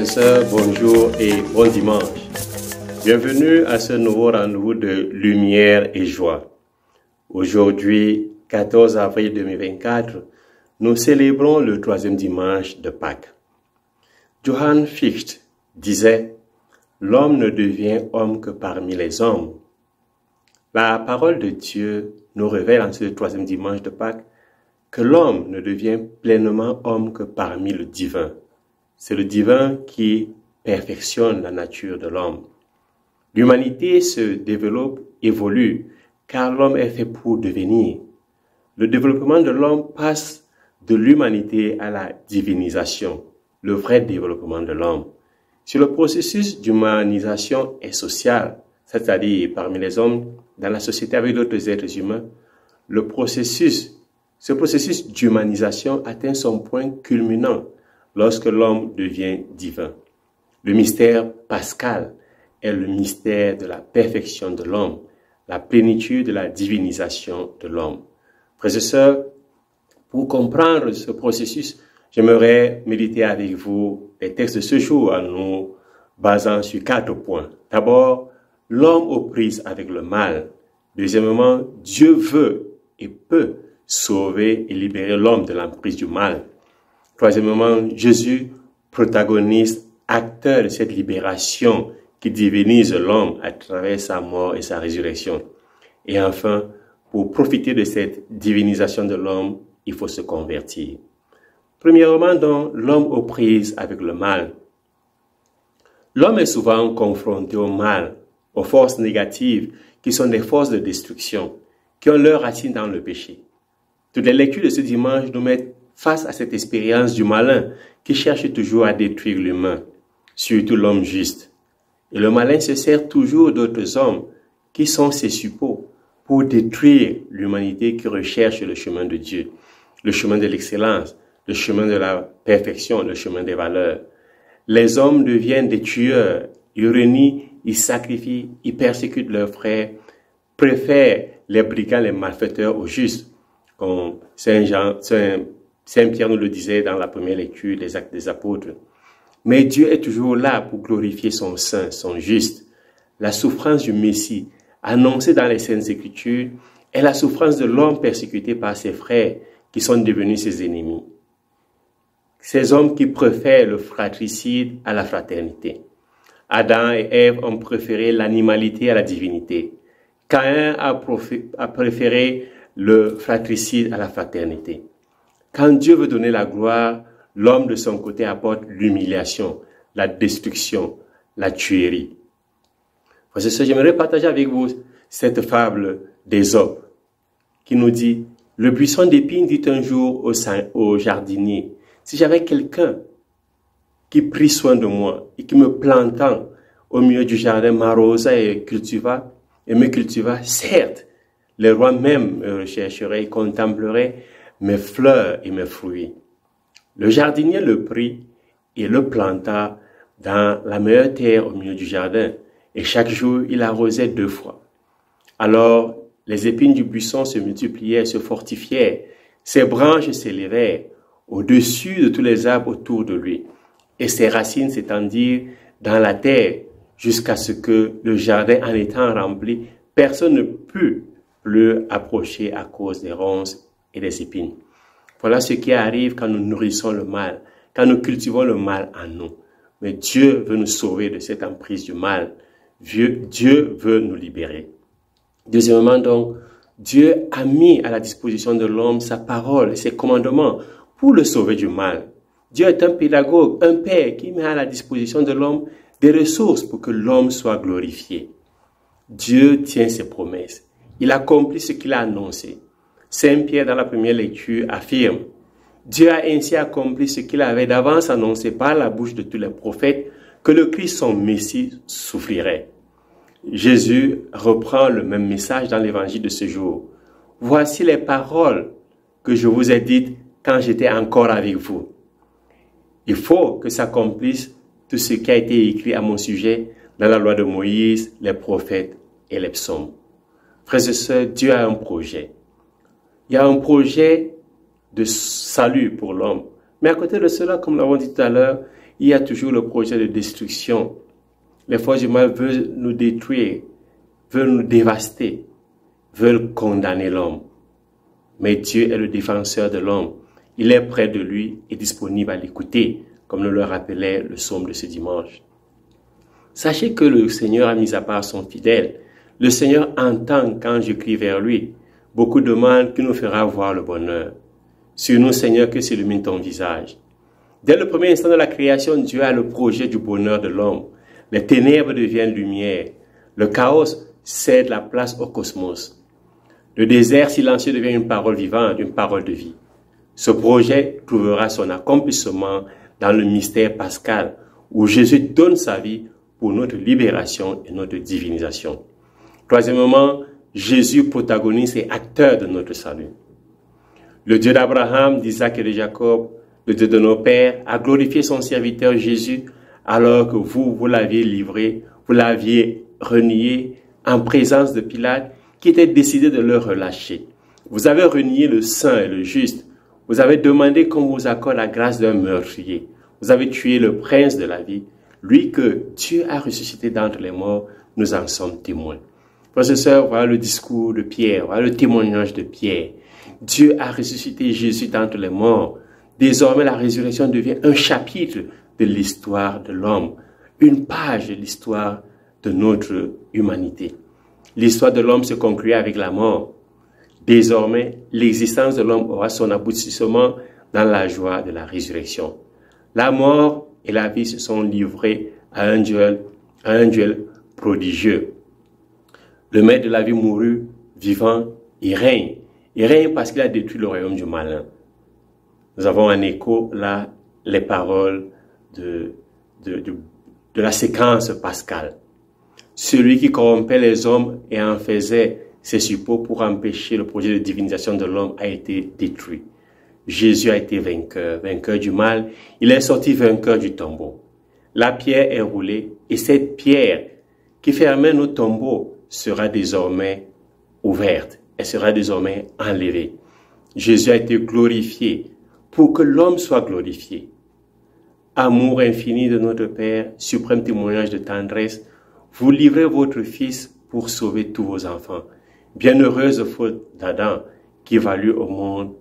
sœurs, bonjour et bon dimanche. Bienvenue à ce nouveau rendez-vous de lumière et joie. Aujourd'hui, 14 avril 2024, nous célébrons le troisième dimanche de Pâques. Johann Fichte disait « L'homme ne devient homme que parmi les hommes ». La parole de Dieu nous révèle en ce troisième dimanche de Pâques que l'homme ne devient pleinement homme que parmi le divin. C'est le divin qui perfectionne la nature de l'homme. L'humanité se développe, évolue, car l'homme est fait pour devenir. Le développement de l'homme passe de l'humanité à la divinisation, le vrai développement de l'homme. Si le processus d'humanisation est social, c'est-à-dire parmi les hommes, dans la société avec d'autres êtres humains, ce processus d'humanisation atteint son point culminant lorsque l'homme devient divin. Le mystère pascal est le mystère de la perfection de l'homme, la plénitude de la divinisation de l'homme. Frères et sœurs, pour comprendre ce processus, j'aimerais méditer avec vous les textes de ce jour en nous basant sur 4 points. D'abord, l'homme aux prises avec le mal. Deuxièmement, Dieu veut et peut sauver et libérer l'homme de l'emprise du mal. Troisièmement, Jésus, protagoniste, acteur de cette libération qui divinise l'homme à travers sa mort et sa résurrection. Et enfin, pour profiter de cette divinisation de l'homme, il faut se convertir. Premièrement, donc, l'homme aux prises avec le mal. L'homme est souvent confronté au mal, aux forces négatives qui sont des forces de destruction, qui ont leur racine dans le péché. Toutes les lectures de ce dimanche nous mettent face à cette expérience du malin qui cherche toujours à détruire l'humain, surtout l'homme juste. Et le malin se sert toujours d'autres hommes qui sont ses suppôts pour détruire l'humanité qui recherche le chemin de Dieu, le chemin de l'excellence, le chemin de la perfection, le chemin des valeurs. Les hommes deviennent des tueurs, ils renient, ils sacrifient, ils persécutent leurs frères, préfèrent les brigands, les malfaiteurs aux justes, comme Saint Pierre nous le disait dans la première lecture des Actes des Apôtres. Mais Dieu est toujours là pour glorifier son saint, son juste. La souffrance du Messie, annoncée dans les Saintes Écritures, est la souffrance de l'homme persécuté par ses frères qui sont devenus ses ennemis. Ces hommes qui préfèrent le fratricide à la fraternité. Adam et Ève ont préféré l'animalité à la divinité. Caïn a préféré le fratricide à la fraternité. Quand Dieu veut donner la gloire, l'homme de son côté apporte l'humiliation, la destruction, la tuerie. Parce que j'aimerais partager avec vous cette fable d'Ésope qui nous dit « Le buisson d'épines dit un jour au jardinier, si j'avais quelqu'un qui prit soin de moi et qui me plantant au milieu du jardin m'arrosa et me cultiva, certes, les rois même me rechercheraient et contempleraient mes fleurs et mes fruits. » Le jardinier le prit et le planta dans la meilleure terre au milieu du jardin, et chaque jour il arrosait 2 fois. Alors les épines du buisson se multiplièrent, se fortifièrent, ses branches s'élevèrent au-dessus de tous les arbres autour de lui, et ses racines s'étendirent dans la terre, jusqu'à ce que le jardin en étant rempli, personne ne put plus approcher à cause des ronces et des épines. Voilà ce qui arrive quand nous nourrissons le mal, quand nous cultivons le mal en nous. Mais Dieu veut nous sauver de cette emprise du mal. Dieu veut nous libérer. Deuxièmement donc, Dieu a mis à la disposition de l'homme sa parole et ses commandements pour le sauver du mal. Dieu est un pédagogue, un père qui met à la disposition de l'homme des ressources pour que l'homme soit glorifié. Dieu tient ses promesses. Il accomplit ce qu'il a annoncé. Saint Pierre, dans la première lecture, affirme « Dieu a ainsi accompli ce qu'il avait d'avance annoncé par la bouche de tous les prophètes, que le Christ, son Messie, souffrirait. » Jésus reprend le même message dans l'évangile de ce jour. « Voici les paroles que je vous ai dites quand j'étais encore avec vous. » Il faut que s'accomplisse tout ce qui a été écrit à mon sujet dans la loi de Moïse, les prophètes et les psaumes. Frères et sœurs, Dieu a un projet. Il y a un projet de salut pour l'homme. Mais à côté de cela, comme nous l'avons dit tout à l'heure, il y a toujours le projet de destruction. Les forces du mal veulent nous détruire, veulent nous dévaster, veulent condamner l'homme. Mais Dieu est le défenseur de l'homme. Il est près de lui et disponible à l'écouter, comme nous le rappelait le psaume de ce dimanche. Sachez que le Seigneur a mis à part son fidèle. Le Seigneur entend quand je crie vers lui. Beaucoup demandent qu'il nous fera voir le bonheur. Sur nous, Seigneur, que s'illumine ton visage. Dès le premier instant de la création, Dieu a le projet du bonheur de l'homme. Les ténèbres deviennent lumière. Le chaos cède la place au cosmos. Le désert silencieux devient une parole vivante, une parole de vie. Ce projet trouvera son accomplissement dans le mystère pascal, où Jésus donne sa vie pour notre libération et notre divinisation. Troisièmement, Jésus protagoniste et acteur de notre salut. Le Dieu d'Abraham, d'Isaac et de Jacob, le Dieu de nos pères, a glorifié son serviteur Jésus alors que vous l'aviez livré, vous l'aviez renié en présence de Pilate qui était décidé de le relâcher. Vous avez renié le saint et le juste. Vous avez demandé qu'on vous accorde la grâce d'un meurtrier. Vous avez tué le prince de la vie, lui que Dieu a ressuscité d'entre les morts. Nous en sommes témoins. Frères et sœurs, voilà le discours de Pierre, voilà le témoignage de Pierre. Dieu a ressuscité Jésus d'entre les morts. Désormais, la résurrection devient un chapitre de l'histoire de l'homme, une page de l'histoire de notre humanité. L'histoire de l'homme se conclut avec la mort. Désormais, l'existence de l'homme aura son aboutissement dans la joie de la résurrection. La mort et la vie se sont livrés à un duel prodigieux. Le maître de la vie mourut, vivant, il règne. Il règne parce qu'il a détruit le royaume du malin. Nous avons en écho là les paroles de la séquence pascale. Celui qui corrompait les hommes et en faisait ses suppôts pour empêcher le projet de divinisation de l'homme a été détruit. Jésus a été vainqueur du mal. Il est sorti vainqueur du tombeau. La pierre est roulée et cette pierre qui fermait nos tombeaux sera désormais ouverte. Elle sera désormais enlevée. Jésus a été glorifié pour que l'homme soit glorifié. Amour infini de notre Père, suprême témoignage de tendresse, vous livrez votre Fils pour sauver tous vos enfants. Bienheureuse faute d'Adam qui valut au monde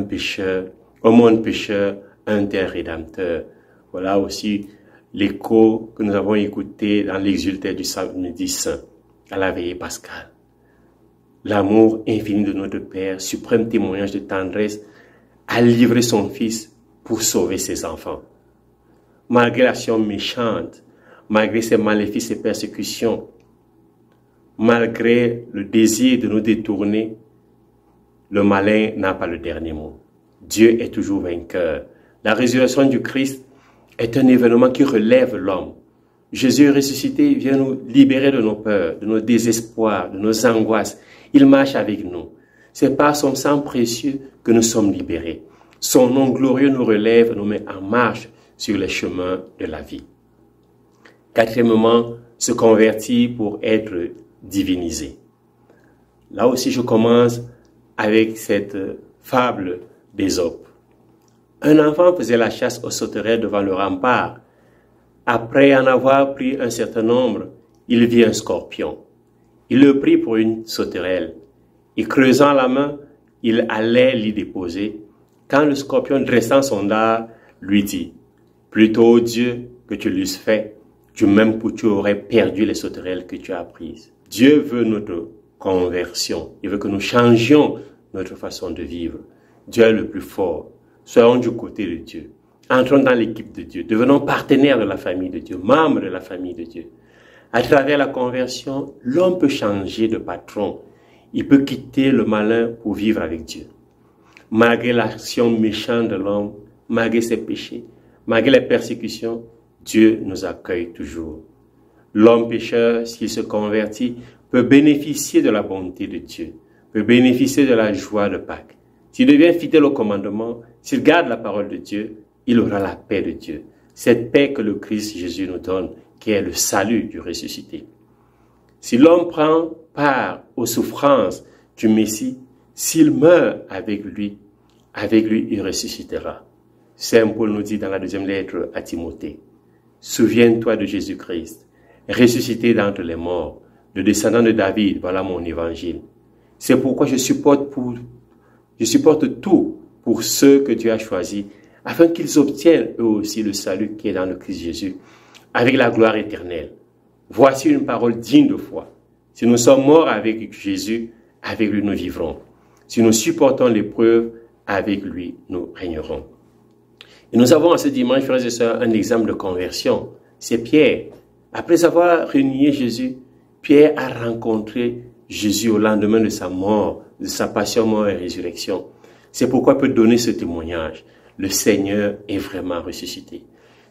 pécheur, un tel rédempteur. Voilà aussi l'écho que nous avons écouté dans l'exultaire du samedi saint, à la veillée pascale. L'amour infini de notre Père, suprême témoignage de tendresse, a livré son Fils pour sauver ses enfants. Malgré l'action méchante, malgré ses maléfices et persécutions, malgré le désir de nous détourner, le malin n'a pas le dernier mot. Dieu est toujours vainqueur. La résurrection du Christ est un événement qui relève l'homme. Jésus ressuscité vient nous libérer de nos peurs, de nos désespoirs, de nos angoisses. Il marche avec nous. C'est par son sang précieux que nous sommes libérés. Son nom glorieux nous relève, nous met en marche sur les chemins de la vie. Quatrièmement, se convertir pour être divinisé. Là aussi, je commence avec cette fable d'Ésope. Un enfant faisait la chasse aux sauterelles devant le rempart. Après en avoir pris un certain nombre, il vit un scorpion. Il le prit pour une sauterelle. Et creusant la main, il allait l'y déposer, quand le scorpion, dressant son dard, lui dit « Plutôt, Dieu, que tu l'eusses fait, du même coup tu aurais perdu les sauterelles que tu as prises. » Dieu veut notre conversion. Il veut que nous changions notre façon de vivre. Dieu est le plus fort. Soyons du côté de Dieu. Entrons dans l'équipe de Dieu. Devenons partenaires de la famille de Dieu, membres de la famille de Dieu. À travers la conversion, l'homme peut changer de patron. Il peut quitter le malin pour vivre avec Dieu. Malgré l'action méchante de l'homme, malgré ses péchés, malgré les persécutions, Dieu nous accueille toujours. L'homme pécheur, s'il se convertit, peut bénéficier de la bonté de Dieu, peut bénéficier de la joie de Pâques. S'il devient fidèle au commandement, s'il garde la parole de Dieu, il aura la paix de Dieu. Cette paix que le Christ Jésus nous donne, qui est le salut du ressuscité. Si l'homme prend part aux souffrances du Messie, s'il meurt avec lui il ressuscitera. Saint Paul nous dit dans la deuxième lettre à Timothée, « Souviens-toi de Jésus-Christ, ressuscité d'entre les morts, le descendant de David, voilà mon évangile. C'est pourquoi je supporte tout pour ceux que Dieu a choisis, afin qu'ils obtiennent eux aussi le salut qui est dans le Christ Jésus, avec la gloire éternelle. Voici une parole digne de foi. Si nous sommes morts avec Jésus, avec lui nous vivrons. Si nous supportons l'épreuve, avec lui nous régnerons. » Et nous avons en ce dimanche, frères et sœurs, un exemple de conversion. C'est Pierre. Après avoir renié Jésus, Pierre a rencontré Jésus au lendemain de sa mort, de sa passion, mort et résurrection. C'est pourquoi il peut donner ce témoignage. Le Seigneur est vraiment ressuscité.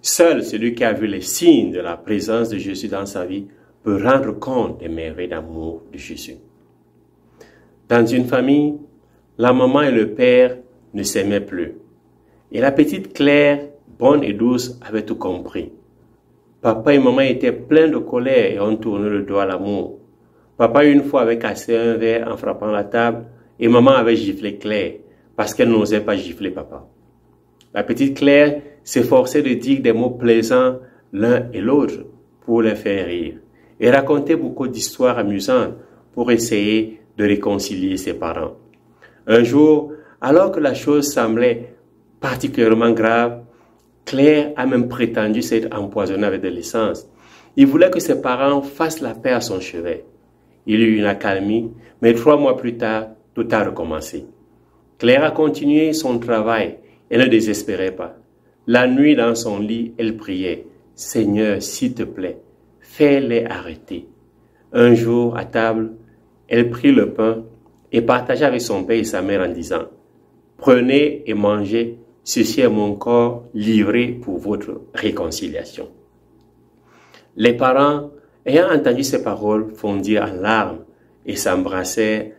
Seul celui qui a vu les signes de la présence de Jésus dans sa vie peut rendre compte des merveilles d'amour de Jésus. Dans une famille, la maman et le père ne s'aimaient plus. Et la petite Claire, bonne et douce, avait tout compris. Papa et maman étaient pleins de colère et ont tourné le dos à l'amour. Papa une fois avait cassé un verre en frappant la table et maman avait giflé Claire parce qu'elle n'osait pas gifler papa. La petite Claire s'efforçait de dire des mots plaisants l'un et l'autre pour les faire rire et racontait beaucoup d'histoires amusantes pour essayer de réconcilier ses parents. Un jour, alors que la chose semblait particulièrement grave, Claire a même prétendu s'être empoisonnée avec de l'essence. Il voulait que ses parents fassent la paix à son chevet. Il eut une accalmie, mais 3 mois plus tard, tout a recommencé. Claire a continué son travail et ne désespérait pas. La nuit dans son lit, elle priait, « Seigneur, s'il te plaît, fais-les arrêter. » Un jour, à table, elle prit le pain et partagea avec son père et sa mère en disant, « Prenez et mangez, ceci est mon corps livré pour votre réconciliation. » Les parents, ayant entendu ces paroles, fondirent en larmes et s'embrassèrent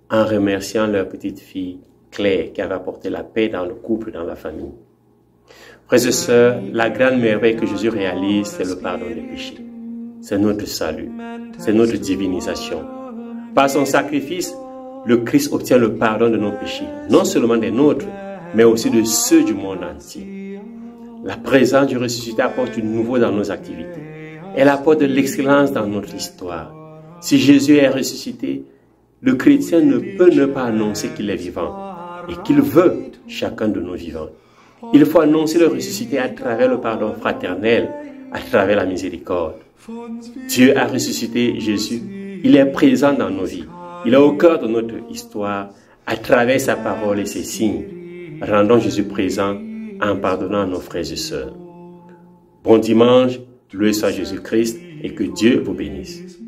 en remerciant leur petite fille Claire qui avait apporté la paix dans le couple, dans la famille. Frères et sœurs, la grande merveille que Jésus réalise, c'est le pardon des péchés. C'est notre salut, c'est notre divinisation. Par son sacrifice, le Christ obtient le pardon de nos péchés, non seulement des nôtres, mais aussi de ceux du monde entier. La présence du ressuscité apporte du nouveau dans nos activités. Elle apporte de l'excellence dans notre histoire. Si Jésus est ressuscité, le chrétien ne peut ne pas annoncer qu'il est vivant et qu'il veut chacun de nos vivants. Il faut annoncer le ressuscité à travers le pardon fraternel, à travers la miséricorde. Dieu a ressuscité Jésus. Il est présent dans nos vies. Il est au cœur de notre histoire, à travers sa parole et ses signes. Rendons Jésus présent en pardonnant à nos frères et sœurs. Bon dimanche, loué soit Jésus-Christ et que Dieu vous bénisse.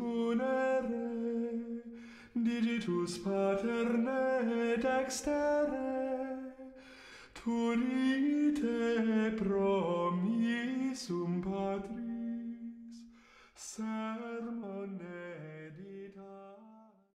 Digitus paterne dextere, turite